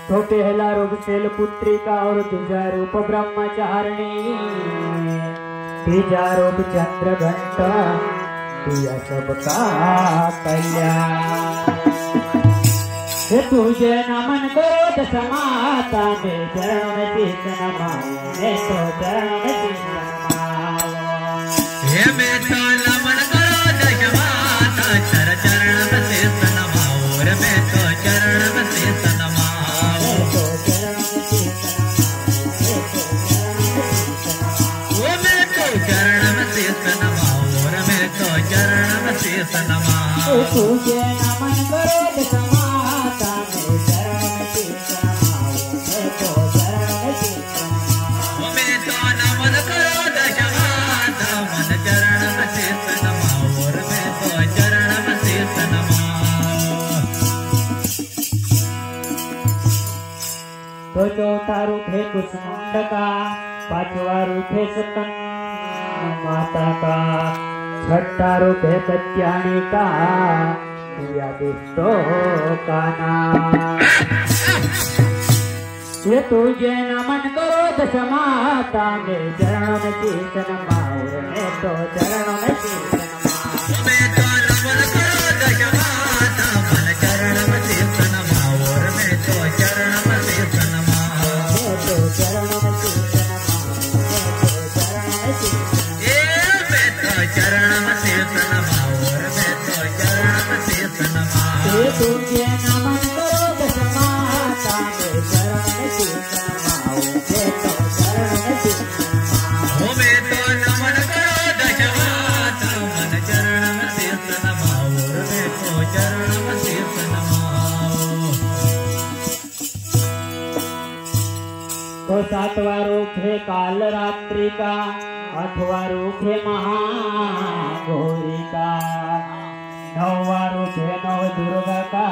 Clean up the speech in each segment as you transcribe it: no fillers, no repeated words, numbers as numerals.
तो पहला रूप शैलपुत्री का और दूसरा रूप ब्रह्मचारिणी, तीजा रूप चंद्र घंटा, दिया सबका कल्याण। तुझे नमन करो दस माता में चरण में शीश नमाओ, मैं तो चरण में शीश नमाओ। मैं तो नमन करो दस माता चर चरण में शीश नमाओ, मैं तो चरण में शीश नमाओ। मैं तो चरण में शीश नमाओ, मैं तो चरण में शीश नमाओ। तुझे नमन करो दस माता में चरण में शीश नमाओ, मैं तो चरण में शीश नमाओ। मैं तो नमन करो दस माता मन चरण में शीश नमाओ, मैं तो चरण में शीश नमाओ। तो चौथा रूप है कुसमुंड का, पांचवा रूप है सकन माता का, छठा रूप है कत्याणी का, दिया दुष्टों का नाम। ये तुझे नमन करो दस माता में चरण में शीश नमाओ, मैं तो चरण में शीश नमाओ। मैं तो नमन करो दस माता मन चरण में शीश नमाओ, मैं तो चरण में शीश नमाओ। मैं तो चरण में शीश चरण में शीश नमाओ, मैं तो चरण में शीश नमाओ। ये तुझे नमन करो दस माता में चरण में शीश नमाओ, मैं तो चरण में शीश नमाओ। मैं तो नमन करो दस माता मन चरण में शीश नमाओ, मैं तो चरण में शीश नमाओ। तो सातवां रूप है काल रात्रि का, आठवां रूप है महागौरी का, नौवां रूप है नव दुर्गा का,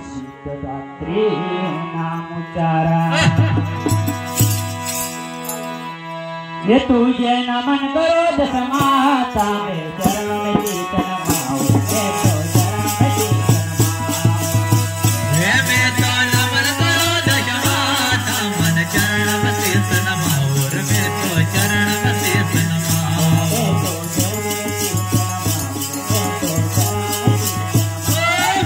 शीतदात्री नाम उच्चारा। ये तुझे नमन करो दस माता में चरण में शीश नमाओ, मैं तो चरण में शीश नमाओ। मैं तो नमन करो दस माता मन चरण में शीश नमाओ, मैं तो चरण में शीश नमाओ।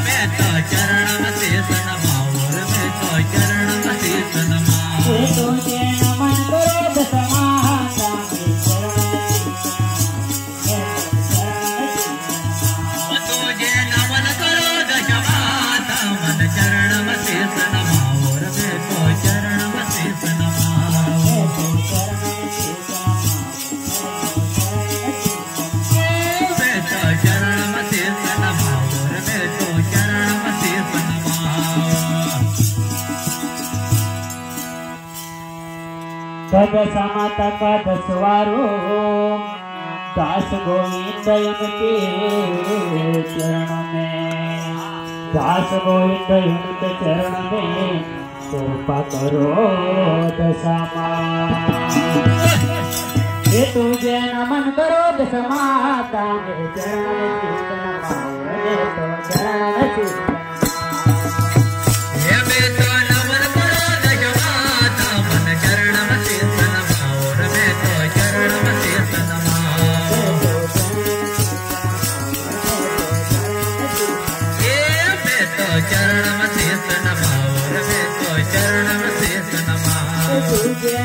मैं तो चरण में शीश नमाओ, मैं तो चरण में शीश नमाओ। तुझे नमन करो दस माता में चरण में शीश नमाओ, तुझे नमन करो दस माता मन चरण में शीश नमाओ, मैं तो चरण में शीश नमाओ। मैं तो चरण में शीश नमाओ, मैं तो चरण में शीश नमाओ। दस माता का दसवारो दास गोविंद उनके चरण में, दास गोविंद उनके चरण में कृपा करो दशमा। ये तुझे नमन करो दस माता में चरण में शीश नमाओ, मैं तो चरण में शीश नमाओ। मैं तो नमन करो दस माता मन चरण में शीश नमाओ, मैं तो चरण में शीश नमाओ। मैं तो चरण में शीश नमाओ, मैं तो चरण में शीश नमाओ। तुझे